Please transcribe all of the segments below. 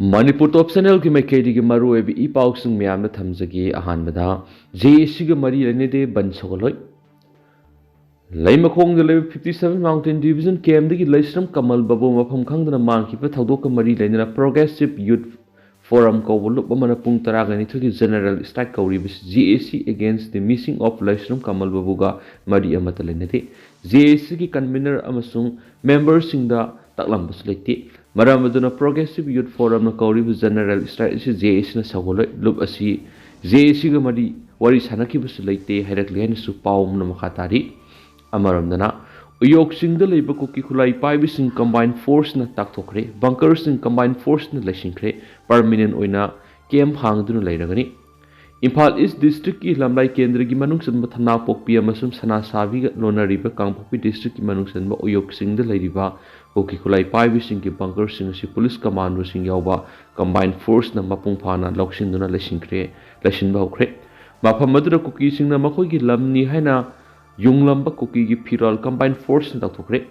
Manipur top channel ki maikedi ki maru ebi I pauk sing miyam na thamjagi ahan bada JSC ga mari lene de ban sogoloi Laimakong de level 57 Mountain Division KM de ki Laisram Kamal Babu mafam khangdana mang ki pa thawdok ka mari lene na Progressive Youth Forum ko wulup amana pung taraga ni thuki General Strike ko ribis JSC against the missing of Laisram Kamal Babu ga mari amata lene de JSC ki convener amasung members sing da taklam bus leti Maram aduna Progressive Youth Forum na kauribu General Strike si JSC na sagoloi lup asi JSC ga mari wari sanaki bus leti hairakli hain su paum na makatari Amaram dana Ayuk sing da leiba Kuki khulai paibi sing combined force na takthokre bunker sing combined force na laisingkhre permanent oina camp hangduna leiragani Imphal East District ki lamlai kendra gi manungsan mathana pokpi amasum sana sabi ga lonariba Kangpokpi District ki manungsan ba Ayuk sing da leiriba Kuki khulai paibi sing ki bunker sing si police commando sing yawba combined force na mapung phana loksinduna laisingkhre laisinba hokre mafam madura Kuki sing na makhoi gi lamni haina Yunglamba Kuki ki Fhiral combined force na takthokre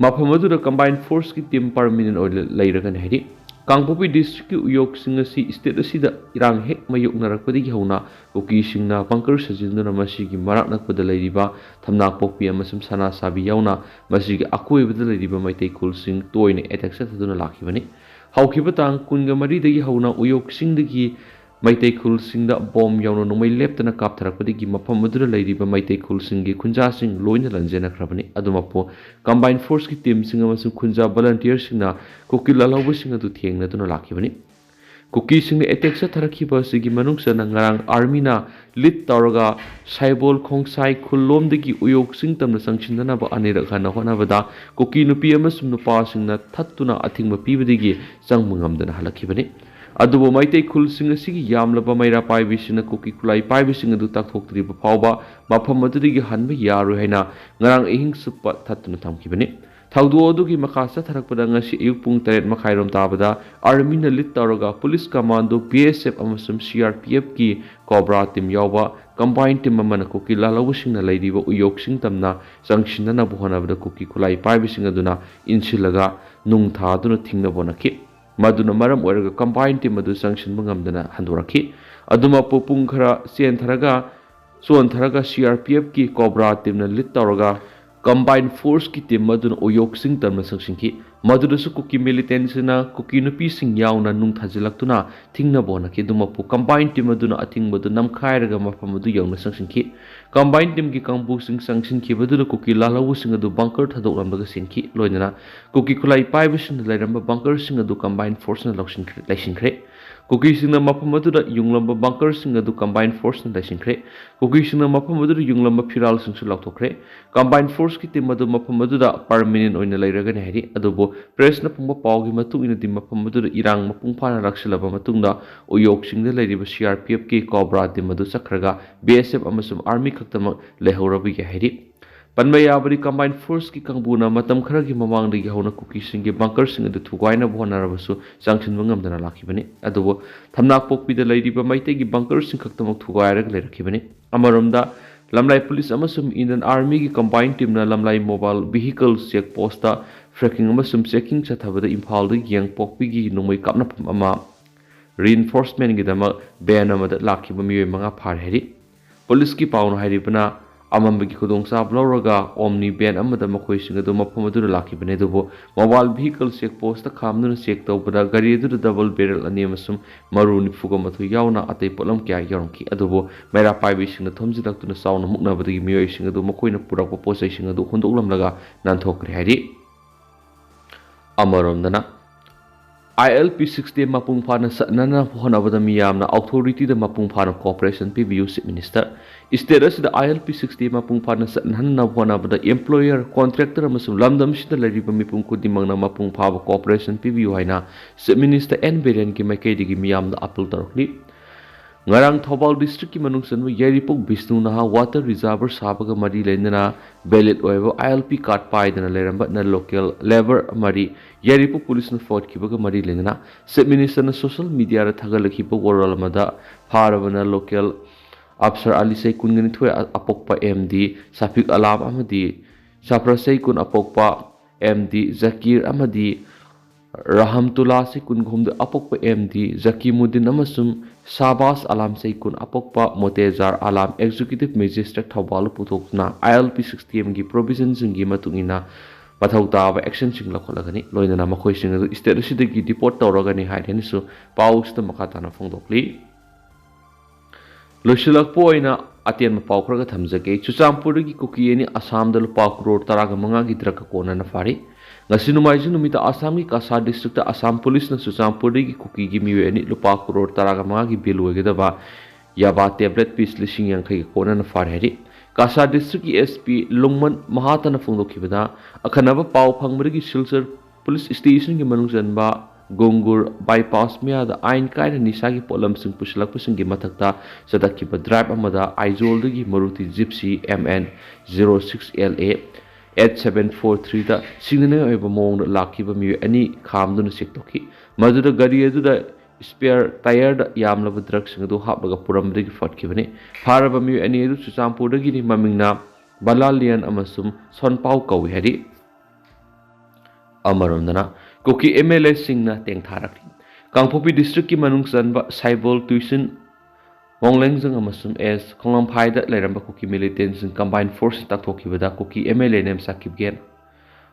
mafam madura combined force ki team permanent oil leiragan haidi Kangpokpi District ki Ayuk sing asi state asida irang hek mayuk narakpadi gi hauna Kuki sing na bunker sajinduna masigi marak nakpada leiriba thamnak pokpi amasum sana sabi yauna masigi akoibada leiriba maitai khul sing toine attack sathaduna lakhibani haukiba tang kunga mari dagi hauna Ayuk sing dagi maitai khul sing da bomb yauna nomai leptana kaptharakpadi gi mafam madura leiriba maitai khul sing gi khunja sing loina lanjena khrabani adumapo combined force ki team sing amasum khunja volunteer sing na Kuki lalauba sing adu thengna duna lakhibani Kuki sing ne attack sa tharakhiba sigi manungsa na ngarang army na lead tawraga saibol khongsai khullom dagi Ayuk sing tamna sangchinna ba anirak hana hona bada Kuki nupi amasum nupa sing na thattuna athingma pibadigi changmungamdana halakhibani Adubo maitai khul sing asigi yamlaba maira paibi sing Kuki khulai paibi sing adu takthoktriba phawba mafam adudigi hanba yaru haina ngarang ihing supa thattuna thamkibani thawdu adugi makasa tharakpada ngasi ayuk pung 3 makhairom tabada army na lead tawraga police commando BSF amasum CRPF ki cobra team yawba combined team amana Kuki lalawu sing na leiriba Ayuk sing tamna sangchinna na buhonabada Kuki khulai paibi sing aduna insilaga nung tha aduna thingna bonaki Maduna maram oiraga combined team adu sanction bangamdana handoraki aduma pung khara sen tharaga son tharaga CRPF ki cobra team na lead tawraga combined force ki team maduna Ayuk sing tamna sanction ki madura su Kuki militants na Kuki nupi sing yauna nung thajilaktuna thingna bonaki duma combined team aduna athing madu namkhairaga mafam adu yauna sanction ki combined team ki kangbu sing sanction ki badura Kuki lalawu sing adu bunker thadok lambaga senki loinana Kuki khulai paibi sing lairamba bunker sing adu combined force na laisingkhre Kuki sing na mafam adu yunglamba bunker sing adu combined force na laisingkhre Kuki sing na mafam adu yunglamba Fhiral sing su louthokhre combined force ki team adu mafam adu permanent oina lairaga ne hari adubo press na pungba pawgi matung ina di mafam adu irang mapung phana raksilaba matungda Ayuk sing da leiriba CRPF ki cobra team adu sakhraga BSF amasum army khaktama lehorabi ge hari Panba yabari combined force ki kangbuna matam khara gi mamang dagi hauna Kuki sing gi bunker sing adu thugaina bhonarabasu sangchin bangamdana lakhibani adubo thamnak pokpi da leiriba maitai gi bunker sing khaktamak thugairag leirakhibani amaromda lamlai police amasum Indian army gi combined team na lamlai mobile vehicle check post ta fracking amasum checking chathabada Imphal da yang pokpi gi nomoi kapna ama reinforcement gi dama ban amada lakhiba miyoy manga phar heri police ki pawn hairibana amambagi khudong sa bloroga omni ban amada makhoi sing adu mafam adu lakhibane dubo mobile vehicle check post ta khamnu check tawbada gari adu double barrel ani amasum maru ni fuga mathu yauna atei polam kya yorongki adubo mera paibi sing thomjidaktuna sauna mukna badagi miyoy sing adu makhoina purakpa posai sing adu hundoklamlaga nanthokre hari amarom dana ILP 60 mapung phana sanana honabada miyamna authority da mapung phana cooperation PBU Chief Minister status da ILP 60 mapung phana sanana honabada employer contractor amasum lamdam sida lariba mipung kudimangna mapung phaba cooperation PBU haina Chief Minister N Beren ki maikei digi miyamda appeal tarokli ngarang Thobal district ki manungsanmu Yaripok Vishnu naha water reservoir sabaga mari lendana ballot oibo ILP card paidana leramba na local labor mari Yaripok police na fort kibaga mari lendana Chief Minister na social media ra thagalakhiba world mada pharabana local Afsar Ali Sai Kungani thoi apokpa MD Safik Alam amadi Saprasai kun apokpa MD Zakir amadi Rahamtullah si kun khum da apok pa MD Zakimuddin amasum Sabas Alam say kun apok pa Motezar Alam Executive Magistrate Thawbal puthokna ILP 60M gi provisions gi matungina pathau taba action sing lakholagani loinana makhoi sing adu state asidagi deport tawragani haideni su paus ta makatana phongdokli loisilak poina Atian mapau khraga thamjage Chuchampur gi Kuki ni Assam da lupa crore taraga manga gi draka kona na fari ngasi numaiji numita Assam gi Kasa district Assam police na Chuchampur gi Kuki gi miwe ni lupa crore taraga manga gi bill wege daba yaba tablet piece lising yang kai kona na fari hari Kasa district SP Lungman Mahatana phongdokhibada akhanaba pau phangmari gi Silchar police station gi manung janba Gongur bypass mea da ain kaina nisagi polam sing puslak pusing gi mathakta sadakhiba drive amada Aizol gi Maruti Gypsy MN 06LA 8743 da singne oiba mong lakhiba mi ani khamduna sektokhi maduda gari aduda spare tire da yamlaba drug sing adu haplaga puramdagi fatkibani pharaba mi ani adu Chuchampur gi ni mamingna Balalian amasum Sonpau kawi hari Amarondana Kuki MLA singna tengtharakli Kangpopi district ki manung sanba Saibol tuition Monglengzang amasum as Konglamphai da lairamba Kuki militants in combined force takthokibada Kuki MLA nem sakibgen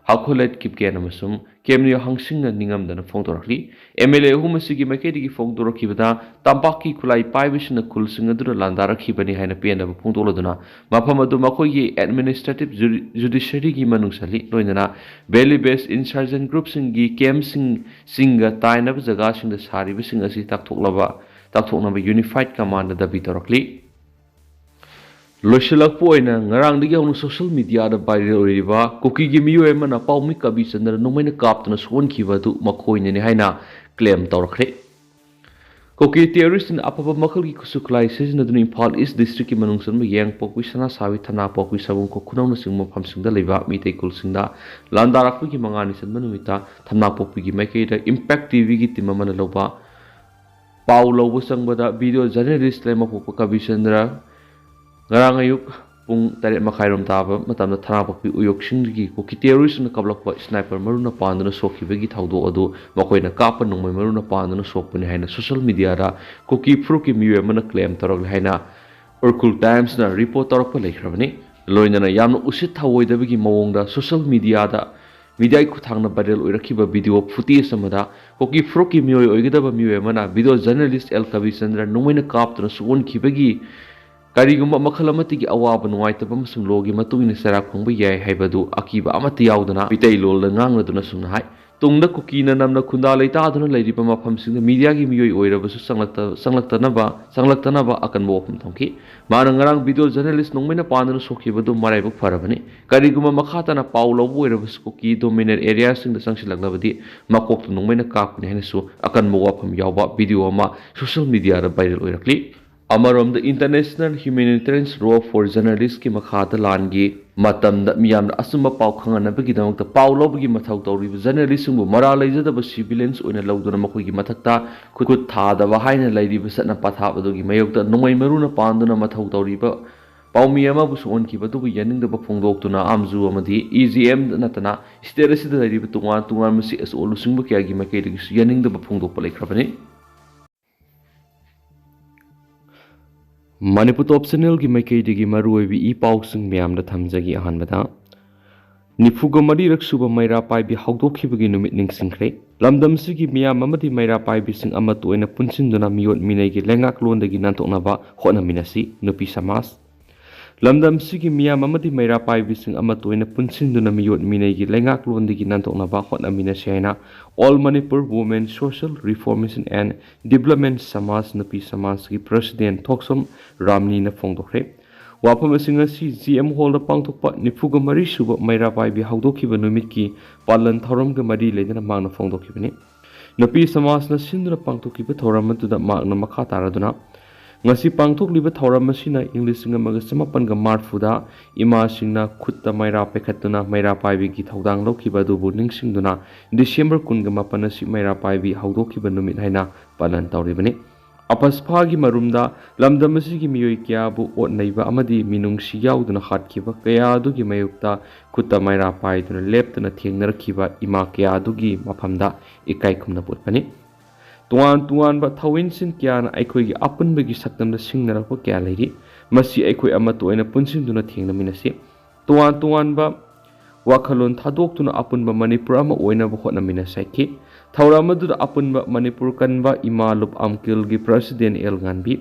Hakholet kipgen amasum kemni hangsingna ningamdana phongdorakli MLA humasigi makedi gi phongdorakibada tampaki khulai paibisna khulsinga dura landarakhibani haina piana phongdoloduna mafam adu makhoi administrative judiciary gi manung sali loinana belly based insurgent groups gi camp singa tainab jaga sing da sari bising asi takthoknaba unified command da bitorakli Loisilak po ay na ngarang digi ang social media da viral oriba Kuki gi miyo ay man apaw mi kabi sandara nung may nakap na suwan kiba du makoy ni hay na claim tawrakre Kuki terrorist na apapa makal gi kusuklay sa na dun Impal East District ki manungsan mo yang pokwi sana sawi tana pokwi sabong kukunaw na sing mo pamsing da liba mitay kulsing da landarak po gi mga nisan manumita tamna pokwi gi may kay da Impact TV gi timaman na loba Paulo busang bada video journalist lay mapokwa kabi sandara Ngarang ayuk pung tarik makhairom taba matamna thanapakpi uyok singgi Kuki terrorist na kablakpa sniper maruna pandana sokhi bagi thawdo adu makoina kapa nungmai maruna pandana sokpani haina social media ra Kuki fruki miwe mana claim tarok haina Urkul Times na report tarok pa lekhrabani loinana yamna usit thawoidabagi mawongda social media da media kuthangna viral oirakhiba video footage samada Kuki fruki miwe oigidaba miwe mana video journalist El Kabi Chandra nungmaina kaptana suon khibagi Karigumba makhalamati gi awaba nuwaitaba masum logi matungina sarak phangba yai haibadu akiba amati yaudana pitai lol da ngangladuna sumna hai tungda Kuki na namna khunda leita aduna leiriba mafam singda media gi miyoi oirabasu sanglaktanaba akan bo phum thongki mana ngarang video journalist nongmena pandana sokhibadu maraibu farabani karigumba makhatana paulobu oirabasu Kuki dominant area singda sangsilagnabadi makok nongmena kapni hanesu akan bo phum yawba video ama social media ra viral oirakli Amarom the International Humanitarian Law for Journalists ki makhata langi matam da miyam da asumba pau khangana bagi damak da pau lobagi mathau tawri journalist sumbu mara leijada ba civilians oina lawduna makoi gi mathakta khut tha da ba haina lairi ba satna patha ba dogi mayok da nomai maruna panduna mathau tawri ba paumi ama bu son ki ba du yaning da ba phongdok tuna amju amadi EGM natana state sida lairi ba tungan masi as olu singbu kya gi makai da yaning da ba phongdok pa lekhrabani Manipur top channel ki maikei digi marui bi I pau sing myam da thamjagi ahanbada nifuga mari raksuba maira pai bi hawdokhibagi numit ningsingkhre lamdam sigi miyam amadi maira pai bi sing ama toina punsinduna miyot minai gi lengak londagi nantoknaba hona minasi nupi samas lamdam sigi miyam amadi maira pai bi sing ama toina punsinduna miyot minai gi lengak londagi nantoknaba hona minasi haina All Manipur Women Social Reformation and Development Samas Nupi Samas ki President Thoksom Ramni na phongdokhre wapam asinga si GM Hall da pangthokpa nifuga mari suba maira pai bi hawdokhiba numit ki palan thoram ga mari leidana mangna phongdokhibani nupi samas na sindra pangthokhiba thoram atuda mangna makha taraduna ngasi pangthokliba thoram asina English singa maga samapan ga marfuda ima singna khutta maira pekhatuna maira pai bi ki thodang lokhiba du bu ningsingduna December 18 asi maira pai bi hawdokhiba numit haina palan tawribani अपस्फागी मरुमदा लमदमसिगी मियोई क्याबु ओटनैबा अमदी मिनुंगसी याउदुना हाटखिबा कयादुगी मयुक्ता खुत्ता मैरा पाइदुना लेप्तुना थेंगनरखिबा इमा कयादुगी मफमदा इकाई खुमना पुटपनि तुआन तुआनबा थविनसिन क्याना अैखोइगी अपुनबगी सक्तमदा सिंगनरखो क्या लैरि मसी अैखोइ अमा तोइना पुनसिंदुना थेंगनमिनसि तुआन तुआनबा वाखलोन थादोक्तुना अपुनबा मणिपुर अमा ओइनबा होटनमिनसैखि थौरामदुदा अपुनबा Manipur कनबा इमालुप अमकिलगी president एलगानबी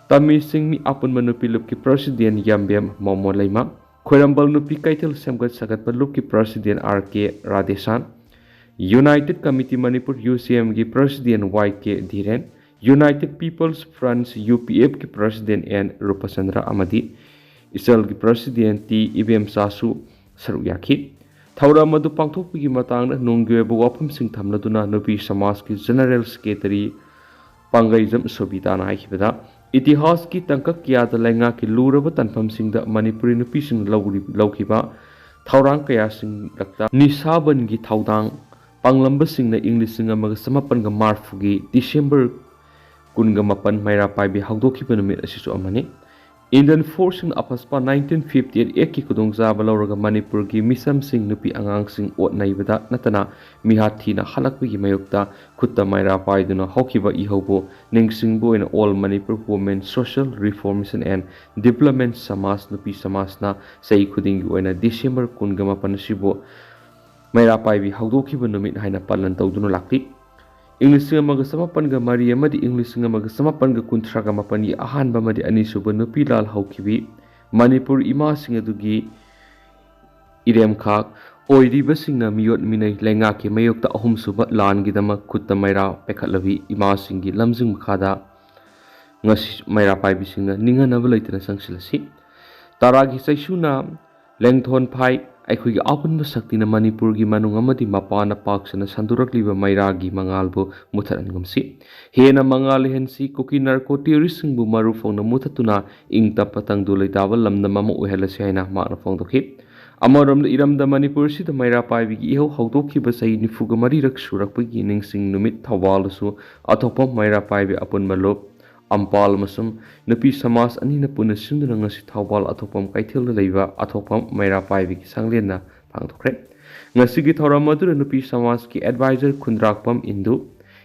तमी सिंगमी अपुनबा नुपी लुपकी प्रेसिडेंट यम्बेम मोमो लैमा खोरंबल नुपी कैथल सेमगत सगतबा लुपकी president R K. Radhesan united committee Manipur UCM की president Y.K. Dhiren united peoples fronts UPF की प्रेसिडेंट N. रूपचंद्र अमदी इसल की प्रेसिडेंट T. इबेमसासु सरुक याखी थौराम अदु पांथोकपगी मतांगना नुंगयोब वाफमसिंग थमलदुना नुपी समाज की जनरल सेक्रेटरी पांगैजम सोबिताना हाइखिबदा इतिहास की तंकक कियाद लैंगा की लूरब तनफमसिंगदा मणिपुरी नुपीसिंग लौखिबा थौरांग कयासिंगदक्ता निसाबन की थौदांग पांगलंबसिंगना इंग्लिशिंग अमग समापनगा मार्फुगी डिसेंबर 18 मैरा पाइबी हौदोखिबा नुमित असिसु अमनि इंडियन फोर्स अपस्पा 1958 की खुदोंजाब लौरगा मणिपुर की मिसम सिंह नुपी आंगांग ओटनैबदा नतना मिहाथीना हलकपगी मयुक्ता खुत्ता मैरा पाइदुना हौखिबा इहौबो निंगसिंगबो इन all Manipur women social reformation and development समाज नुपी समाजना सही खुदिंगी ओइना डिसेंबर 18 सिबो मैरा पाइबी हौदोखिबा नुमित हाइना पालन तौदुना लाक्ति इंग्लिश समापनगा मरी इंग्लिश समापनगा कुंथ्रागा मपनी अहानब अनीसुब नुपी लाल हौखिबी मणिपुर इमासिंगदुगी इरेमखाक ओइरिबसिंगना मियोट मिनै लैंगाकी मयोक्ता अहुमसुब लानगिदमक खुत्ता मैरा पेखलबी इमासिंगी लमजिंग मखादा ngasi मैरा पाइबिसिंगना निंगनब लैतना संगसिलसी तारागी सैसुना लेंगथोन फाइ अैखोइगी आपुनब शक्तिना मणिपुर की मनुंग अमदि मपाना पाक्सना संदुरक्लिबा मैरागी मंगालबो मुथरनगमसी हेना मंगाल हेनसी कुकी नरको टेररिस्टसिंगबु मरुफोंना मुथतुना इंग तपतंग दुलैदाब लमदम अमा ओहेलसे हाइना माना फोंदोखि अमरमद इरमदा मणिपुर सिदा मैरा पाइबिगी इहौ हौदोखिबा सही 94 रक सुरकपगी निंगसिंग नुमित थवालसु अथोपम मैरा पाइबी अपुनबा लोप अम्पाल मसुम नुपी समाज अनिना पुना सिंदुना ngasi थौबाल अथोपम कैथेल लैबा अथोपम मैरा पाइबिगी सांगलेना पांगथोखरे ngasi gi थौराम मदुर नुपी समाज की एडवाइजर खुंद्राकपम इंदु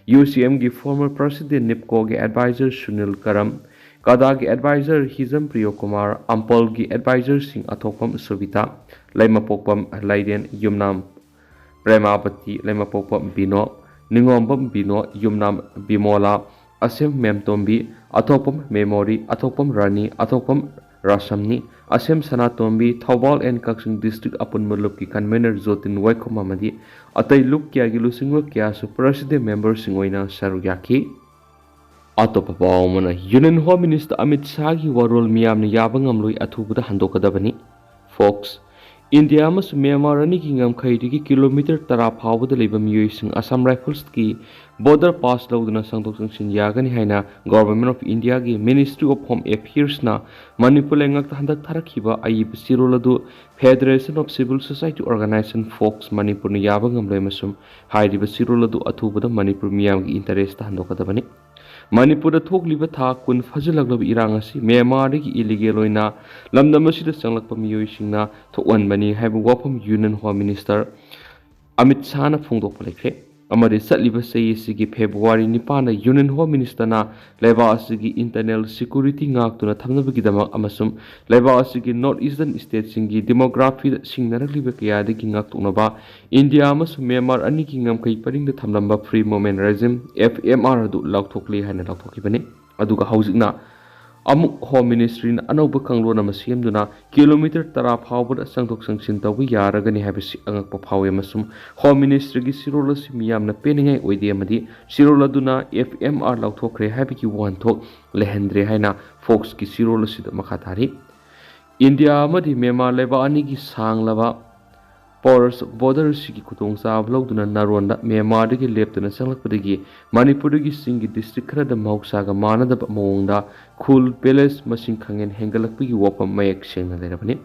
UCM की फॉर्मर प्रेसिडेंट निपको के एडवाइजर सुनील करम कादा की एडवाइजर हिजम प्रियो कुमार अम्पाल की एडवाइजर सिंह अथोपम सुबिता लैमापोकपम लैदेन Yumnam Premapati Leimapokpam Bino Ningombam Bino Yumnam Bimola Asem Memtombi Athokpam Memory Athokpam Rani Athokpam Rasmani Asem Sanatombi Thoubal and Kakching district अपुन मुलुप की कन्वेनर जोतिन वाइखोम अमदी अतै लुक क्या की लुसिंगो क्या सु प्रेसिडेंट मेंबर सिंगोइना सरुयाकी अतोपा पावमना union home minister Amit Shah की वरोल मियामने याबंगमलोई अथुबदा हंदोकदबनी फोक्स इंडिया म्यांमार अनी की ngमखैदगी किलोमीटर 10 फावद लेबा मियोइसिंग असम राइफल्स की बॉर्डर पास लौदना संदोक संगसिन यागनी हाइना गवर्नमेंट ऑफ इंडिया की मिनिस्ट्री ऑफ होम अफेयर्स ना मणिपुर लेंगक हंदक थरखिबा अयिब सिरोलदु federation of civil society organisation फोक्स मणिपुर ने याबंगमले मसुम हाइरिबा सिरोलदु अथुबदा मणिपुर मियाम की इंटरेस्ट हंदोकदबनी मणिपुर थोकलिबा था कुन फजलगलब इरांग असि म्यांमार की इलीगल ओइना लमदम असिदा चंगलकपा मियोइसिंगना थोकवनबनी हाइबु वाफम union home minister Amit Shah ना फोंदोकपा लेख्रे अमरे चलिबा सैयसिगी फेब्रुवारी 9 यूनियन होम मिनिस्टरना लेबा असिगी इंटरनल सिक्योरिटी ngakतुना थमनबगिदमक अमसुम लेबा असिगी नॉर्थ ईस्टर्न स्टेट सिंगी डेमोग्राफी सिंगनरलिबा कयादगी ngakतुनबा इंडिया अमसुम म्यांमार अनी की ngमखै परिंग थमलंबा फ्री मूवमेंट रेजिम FMR अदु लौथोकले हाइना लौथोकिबने अदुगा हौजिकना अमुक होम मिनिस्ट्री अनौब कंगलोन अमसियमदुना किलोमीटर 10 फावबद संदोक संगसिन तौब यारगनि हाइबसि अंगकपा फावे मसुम होम मिनिस्ट्री की सिरोलसि मियामना पेनिंगै ओइदे अमदि सिरोलदुना FMR लौथोखरे हाइबकी वनथोक लेहंद्रे हाइना फोक्स की सिरोलसिद मखाथारी इंडिया अमदि म्यांमार लेबा अनी की सांगलबा पॉर्स बॉर्डर की खुदोंचाब लौदुना नारोंदा म्यांमार की लेप्तना चंगलकपदगी मणिपुर की सिंगी डिस्ट्रिक्ट खरद मौसागा मानदब मओंगदा खुल पैलेस मसिंग खंगेन हेंगलकपगी वफम मयक सेंगना लेरबनी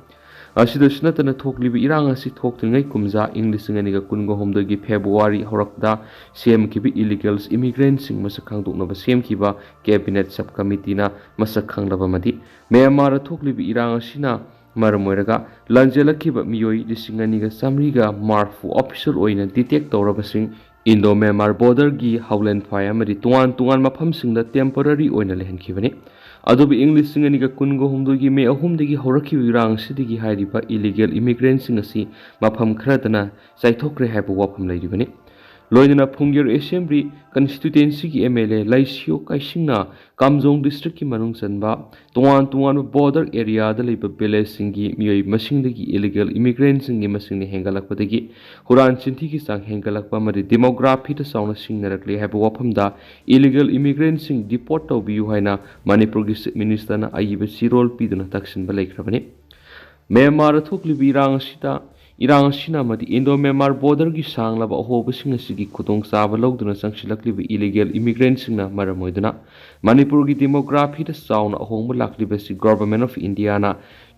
ꯑꯁꯤꯗꯁꯨ ꯅꯠꯇꯅ ꯊꯣꯛꯂꯤꯕ ꯏꯔꯥꯡ ꯑꯁꯤ ꯊꯣꯛꯇ꯭ꯔꯤꯉꯩ ꯀꯨꯝꯖꯥ ꯏꯪ 2022ꯒꯤ ꯐꯦꯕ꯭ꯔꯨꯋꯥꯔꯤ ꯍꯧꯔꯛꯄꯗ ꯁꯦꯝꯈꯤꯕ ꯏꯂꯤꯒꯦꯜ ꯏꯃꯤꯒ꯭ꯔꯦꯟꯠꯁꯤꯡ ꯃꯁꯛ ꯈꯪꯗꯣꯛꯅꯕ ꯁꯦꯝꯈꯤꯕ ꯀꯦꯕꯤꯅꯦꯠ ꯁꯕ ꯀꯃꯤꯇꯤꯅ ꯃꯁꯛ ꯈꯪꯂꯕ ꯑꯃꯗꯤ ꯃ꯭ꯌꯥꯟꯃꯥꯔꯗ ꯊꯣꯛꯂꯤꯕ ꯏꯔꯥꯡ ꯑꯁꯤꯅ ꯃꯔꯝ ꯑꯣꯏꯔꯒ ꯂꯥꯟꯖꯦꯜꯂꯛꯈꯤꯕ ꯃꯤꯑꯣꯏ 2,930 ꯑꯣꯐꯤꯁꯤꯌꯦꯜ ꯑꯣꯏꯅ ꯗꯤꯇꯦꯛ ꯇꯧꯔꯕꯁꯤꯡ ꯏꯟꯗꯣ ꯃ꯭ꯌꯥꯟꯃꯥꯔ ꯕꯣꯔꯗꯔꯒꯤ ꯍꯥꯎꯂꯦꯟ ꯐꯥꯏ ꯑꯃꯗꯤ ꯇꯣꯉꯥꯟ ꯇꯣꯉꯥꯟ ꯃꯐꯝꯁꯤꯡꯗ ꯇꯦꯝꯄꯔꯔꯤ ꯑꯣꯏꯅ ꯂꯩꯍꯟꯈꯤꯕꯅꯤ ꯑꯗꯨꯕꯨ ꯏꯪ 2023ꯒꯤ ꯃꯦ 3ꯗꯒꯤ ꯍꯧꯔꯛꯈꯤꯕ ꯏꯔꯥꯡ ꯑꯁꯤꯗꯒꯤ ꯍꯥꯏꯔꯤꯕ ꯏꯂꯤꯒꯦꯜ ꯏꯃꯤꯒ꯭ꯔꯦꯟꯠꯁꯤꯡ ꯑꯁꯤ ꯃꯐꯝ ꯈꯔꯗꯅ ꯆꯥꯏꯊꯣꯛꯈ꯭ꯔꯦ ꯍꯥꯏꯕ ꯋꯥꯐꯝ ꯂꯩꯔꯤꯕꯅꯤ ꯂꯣꯏꯅꯅ ꯐꯨꯡꯒꯦꯔ ꯑꯦꯁꯦꯝꯕ꯭ꯂꯤ ꯀꯟꯁꯇꯤꯇꯨꯌꯦꯟꯁꯤꯒꯤ MLA ꯂꯩꯁꯤꯌꯣ ꯀꯥꯏꯁꯤꯡꯅ ꯀꯥꯝꯖꯣꯡ ꯗꯤꯁꯇ꯭ꯔꯤꯛꯀꯤ ꯃꯅꯨꯡ ꯆꯟꯕ ꯇꯣꯉꯥꯟ ꯇꯣꯉꯥꯟꯕ ꯕꯣꯔꯗꯔ ꯑꯦꯔꯤꯌꯥꯗ ꯂꯩꯕ ꯚꯤꯂꯦꯖꯁꯤꯡꯒꯤ ꯃꯤꯑꯣꯏ ꯃꯁꯤꯡꯗꯒꯤ ꯏꯂꯤꯒꯦꯜ ꯏꯃꯤꯒ꯭ꯔꯦꯟꯠꯁꯤꯡꯒꯤ ꯃꯁꯤꯡꯅ ꯍꯦꯟꯒꯠꯂꯛꯄꯗꯒꯤ ꯍꯨꯔꯥꯟ ꯆꯤꯟꯊꯤꯒꯤ ꯆꯥꯡ ꯍꯦꯟꯒꯠꯂꯛꯄ ꯑꯃꯗꯤ ꯗꯦꯃꯣꯒ꯭ꯔꯥꯐꯤꯗ ꯆꯥꯎꯅ ꯁꯤꯡꯅꯔꯛꯂꯦ ꯍꯥꯏꯕ ꯋꯥꯐꯝꯗ ꯏꯂꯤꯒꯦꯜ ꯏꯃꯤꯒ꯭ꯔꯦꯟꯠꯁꯤꯡ ꯗꯤꯄꯣꯔꯠ ꯇꯧꯕꯤꯌꯨ ꯍꯥꯏꯅ ꯃꯅꯤꯄꯨꯔꯒꯤ ꯆꯤꯐ ꯃꯤꯅꯤꯁꯇꯔꯅ ꯑꯏꯕ ꯆꯤꯔꯣꯜ ꯄꯤꯗꯨꯅ ꯇꯛꯁꯤꯟꯕ ꯂꯩꯈ꯭ꯔꯕꯅꯤ ꯃ꯭ꯌꯥꯟꯃꯥꯔꯗ ꯊꯣꯛꯂꯤꯕ ꯏꯔꯥꯡ ꯑꯁꯤꯅ ꯑꯃꯗꯤ ꯏꯟꯗꯣ ꯃ꯭ꯌꯥꯟꯃꯥꯔ ꯕꯣꯔꯗꯔꯒꯤ ꯁꯥꯡꯂꯕ ꯑꯍꯣꯕꯁꯤꯡ ꯑꯁꯤꯒꯤ ꯈꯨꯗꯣꯡꯆꯥꯕ ꯂꯧꯗꯨꯅ ꯆꯪꯁꯤꯜꯂꯛꯂꯤꯕ ꯏꯂꯤꯒꯦꯜ ꯏꯃꯤꯒ꯭ꯔꯦꯟꯠꯁꯤꯡꯅ ꯃꯔꯝ ꯑꯣꯏꯗꯨꯅ ꯃꯅꯤꯄꯨꯔꯒꯤ ꯗꯦꯃꯣꯒ꯭ꯔꯥꯐꯤꯗ ꯆꯥꯎꯅ ꯑꯍꯣꯡꯕ ꯂꯥꯛꯂꯤꯕꯁꯤ ꯒꯚꯔꯟꯃꯦꯟꯠ ꯑꯣꯐ ꯏꯟꯗꯤꯌꯥꯅ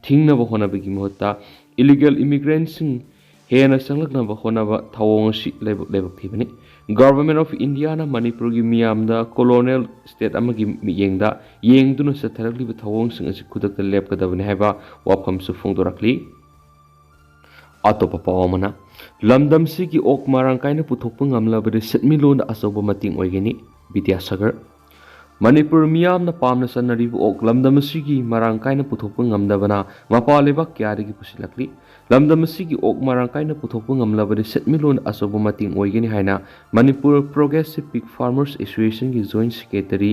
ꯊꯤꯡꯅꯕ ꯍꯣꯠꯅꯕꯒꯤ ꯃꯍꯨꯠꯇ ꯏꯂꯤꯒꯦꯜ ꯏꯃꯤꯒ꯭ꯔꯦꯟꯠꯁꯤꯡ ꯍꯦꯟꯅ ꯆꯪꯂꯛꯅꯕ ꯍꯣꯠꯅꯕ ꯊꯧꯑꯣꯡ ꯑꯁꯤ ꯂꯥꯏꯕꯛ ꯊꯤꯕꯅꯤ ꯒꯚꯔꯟꯃꯦꯟꯠ ꯑꯣꯐ ꯏꯟꯗꯤꯌꯥꯅ ꯃꯅꯤꯄꯨꯔꯒꯤ ꯃꯤꯌꯥꯝꯗ ꯀꯣꯂꯣꯅꯤꯌꯦꯜ ꯁ꯭ꯇꯦꯠ ꯑꯃꯒꯤ ꯃꯤꯠꯌꯦꯡꯗ ꯌꯦꯡꯗꯨꯅ ꯆꯠꯊꯔꯛꯂꯤꯕ ꯊꯧꯑꯣꯡꯁꯤꯡ ꯑꯁꯤ ꯈꯨꯗꯛꯇ ꯂꯦꯞꯀꯗꯕꯅꯤ ꯍꯥꯏꯕ ꯋꯥꯐꯝꯁꯨ ꯐꯣꯡꯗꯣꯔꯛꯂꯤ ꯑꯇꯣꯞꯄ ꯄꯥꯎ ꯑꯃꯅ ꯂꯝꯗꯝꯁꯤꯒꯤ ꯑꯣꯛ ꯃꯔꯥꯡ ꯀꯥꯏꯅ ꯄꯨꯊꯣꯛꯄ ꯉꯝꯂꯕꯗꯤ ꯁꯦꯟꯃꯤꯠꯂꯣꯟꯗ ꯑꯆꯧꯕ ꯃꯇꯦꯡ ꯑꯣꯏꯒꯅꯤ ꯕꯤꯗ꯭ꯌꯥꯁꯥꯒꯔ ꯃꯅꯤꯄꯨꯔ ꯃꯤꯌꯥꯝꯅ ꯄꯥꯝꯅ ꯆꯠꯅꯔꯤꯕ ꯑꯣꯛ ꯂꯝꯗꯝ ꯑꯁꯤꯒꯤ ꯃꯔꯥꯡ ꯀꯥꯏꯅ ꯄꯨꯊꯣꯛꯄ ꯉꯝꯗꯕꯅ ꯃꯄꯥꯟ ꯂꯩꯕꯥꯛ ꯀꯌꯥꯗꯒꯤ ꯄꯨꯁꯤꯜꯂꯛꯂꯤ ꯂꯝꯗꯝ ꯑꯁꯤꯒꯤ ꯑꯣꯛ ꯃꯔꯥꯡ ꯀꯥꯏꯅ ꯄꯨꯊꯣꯛꯄ ꯉꯝꯂꯕꯗꯤ ꯁꯦꯟꯃꯤꯠꯂꯣꯟꯗ ꯑꯆꯧꯕ ꯃꯇꯦꯡ ꯑꯣꯏꯒꯅꯤ ꯍꯥꯏꯅ ꯃꯅꯤꯄꯨꯔ ꯄ꯭ꯔꯣꯒ꯭ꯔꯦꯁꯤꯚ ꯄꯤꯛ ꯐꯥꯔꯃꯔꯁ ꯑꯦꯁꯣꯁꯤꯌꯦꯁꯟꯒꯤ ꯖꯣꯏꯟꯠ ꯁꯦꯀ꯭ꯔꯦꯇꯔꯤ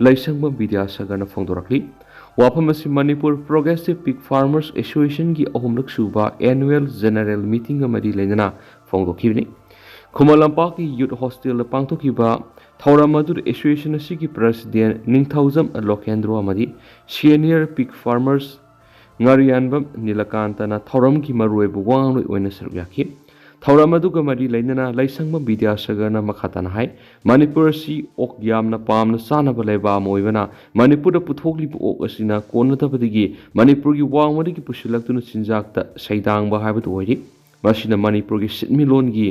ꯂꯩꯁꯪꯕꯝ ꯕꯤꯗ꯭ꯌꯥꯁꯥꯒꯔꯅ ꯐꯣꯡꯗꯣꯔꯛꯂꯤ ꯋꯥꯐꯝ ꯑꯁꯤ ꯃꯅꯤꯄꯨꯔ ꯄ꯭ꯔꯣꯒ꯭ꯔꯦꯁꯤꯚ ꯄꯤꯛ ꯐꯥꯔꯃꯔꯁ ꯑꯦꯁꯣꯁꯤꯌꯦꯁꯟꯒꯤ ꯑꯍꯨꯝꯂꯛ ꯁꯨꯕ ꯑꯦꯅꯨꯑꯦꯜ ꯖꯦꯅꯔꯦꯜ ꯃꯤꯇꯤꯡ ꯑꯃꯗꯤ ꯂꯩꯅꯅ ꯐꯣꯡꯗꯣꯛꯈꯤꯕꯅꯤ ꯈꯨꯃꯟ ꯂꯝꯄꯥꯛꯀꯤ ꯌꯨꯠ ꯍꯣꯁꯇꯦꯜꯗ ꯄꯥꯡꯊꯣꯛꯈꯤꯕ ꯊꯧꯔꯝ ꯑꯗꯨꯗ ꯑꯦꯁꯣꯁꯤꯌꯦꯁꯟ ꯑꯁꯤꯒꯤ ꯄ꯭ꯔꯁꯤꯗꯦꯟꯠ ꯅꯤꯡꯊꯧꯖꯝ ꯂꯣꯀꯦꯟꯗ꯭ꯔꯣ ꯑꯃꯗꯤ ꯁꯦꯅꯤꯌꯔ ꯄꯤꯛ ꯐꯥꯔꯃꯔꯁ ꯉꯥꯔꯤꯌꯥꯟꯕꯝ ꯅꯤꯂꯀꯥꯟꯇꯅ ꯊꯧꯔꯝꯒꯤ ꯃꯔꯨꯑꯣꯏꯕ ꯋꯥꯉꯥꯡꯂꯣꯏ ꯑꯣꯏꯅ ꯁꯔꯨꯛ ꯌꯥꯈꯤ ꯊꯧꯔꯝ ꯑꯗꯨꯒ ꯃꯔꯤ ꯂꯩꯅꯅ ꯂꯩꯁꯪꯕꯝ ꯕꯤꯗ꯭ꯌꯥꯁꯥꯒꯔꯅ ꯃꯈꯥ ꯇꯥꯅ ꯍꯥꯏ ꯃꯅꯤꯄꯨꯔ ꯑꯁꯤ ꯑꯣꯛ ꯌꯥꯝꯅ ꯄꯥꯝꯅ ꯆꯥꯅꯕ ꯂꯩꯕꯥꯛ ꯑꯃ ꯑꯣꯏꯕꯅ ꯃꯅꯤꯄꯨꯔꯗ ꯄꯨꯊꯣꯛꯂꯤꯕ ꯑꯣꯛ ꯑꯁꯤꯅ ꯀꯣꯟꯅꯗꯕꯗꯒꯤ ꯃꯅꯤꯄꯨꯔꯒꯤ ꯋꯥꯡꯃꯗꯒꯤ ꯄꯨꯁꯤꯜꯂꯛꯇꯨꯅ ꯆꯤꯟꯖꯥꯛꯇ ꯁꯩꯗꯥꯡꯕ ꯍꯥꯏꯕꯗꯨ ꯑꯣꯏꯔꯤ ꯃꯁꯤꯅ ꯃꯅꯤꯄꯨꯔꯒꯤ ꯁꯦꯟꯃꯤꯠꯂꯣꯟꯒꯤ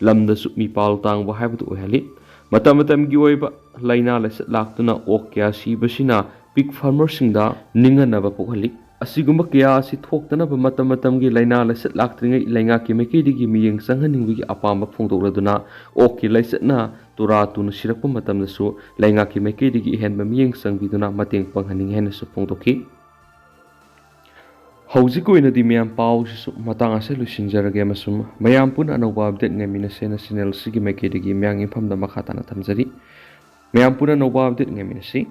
ꯂꯝꯗꯁꯨ ꯃꯤꯄꯥꯜ ꯇꯥꯡꯕ ꯍꯥꯏꯕꯗꯨ ꯑꯣꯏꯍꯜꯂꯤ ꯃꯇꯝ ꯃꯇꯝꯒꯤ ꯑꯣꯏꯕ ꯂꯥꯏꯅꯥ ꯂꯥꯏꯆꯠ ꯂꯥꯛꯇꯨꯅ ꯑꯣꯛ ꯀꯌꯥ ꯁꯤꯕꯁꯤꯅ ꯄꯤꯛ ꯐꯥꯔꯃꯔꯁꯤꯡꯗ ꯅꯤꯡꯍꯟꯅꯕ ꯄꯣꯛꯍꯜꯂꯤ ꯑꯁꯤꯒꯨꯝꯕ ꯀꯌꯥ ꯑꯁꯤ ꯊꯣꯛꯇꯅꯕ ꯃꯇꯝ ꯃꯇꯝꯒꯤ ꯂꯥꯏꯅꯥ ꯂꯥꯏꯆꯠ ꯂꯥꯛꯇ꯭ꯔꯤꯉꯩ ꯂꯩꯉꯥꯛꯀꯤ ꯃꯥꯏꯀꯩꯗꯒꯤ ꯃꯤꯠꯌꯦꯡ ꯆꯪꯍꯟꯅꯤꯡꯕꯒꯤ ꯑꯄꯥꯝꯕ ꯐꯣꯡꯗꯣꯛꯂꯗꯨꯅ ꯑꯣꯛꯀꯤ ꯂꯥꯏꯆꯠꯅ ꯇꯨꯔꯥ ꯇꯨꯅ ꯁꯤꯔꯛꯄ ꯃꯇꯝꯗꯁꯨ ꯂꯩꯉꯥꯛꯀꯤ ꯃꯥꯏꯀꯩꯗꯒꯤ ꯑꯍꯦꯟꯕ ꯃꯤꯠꯌꯦꯡ ꯆꯪꯕꯤꯗꯨꯅ ꯃꯇꯦꯡ ꯄꯥꯡꯍꯟꯅꯤꯡꯉꯤ ꯍꯥꯏꯅꯁꯨ ꯐꯣꯡꯗꯣꯛꯈꯤ ꯍꯧꯖꯤꯛ ꯑꯣꯏꯅꯗꯤ ꯃꯌꯥꯝ ꯄꯥꯎꯁꯤꯁꯨ ꯃꯇꯥꯡ ꯑꯁꯤ ꯂꯣꯏꯁꯤꯟꯖꯔꯒꯦ ꯑꯃꯁꯨꯡ ꯃꯌꯥꯝ ꯄꯨꯟꯅ ꯑꯅꯧꯕ ꯑꯞꯗꯦꯠ ꯉꯥꯏꯃꯤꯟꯅꯁꯦꯅ ꯆꯦꯅꯦꯜ ꯑꯁꯤꯒꯤ ꯃꯥꯏꯀꯩꯗꯒꯤ ꯃꯌꯥꯝꯒꯤ ꯃꯐꯝꯗ ꯃꯈꯥ ꯇꯥꯅ ꯊꯝꯖꯔꯤ ꯃꯌꯥꯝ ꯄꯨꯟꯅ ꯑꯅꯧꯕ ꯑꯞꯗꯦꯠ ꯉꯥꯏꯃꯤꯟꯅꯁꯤ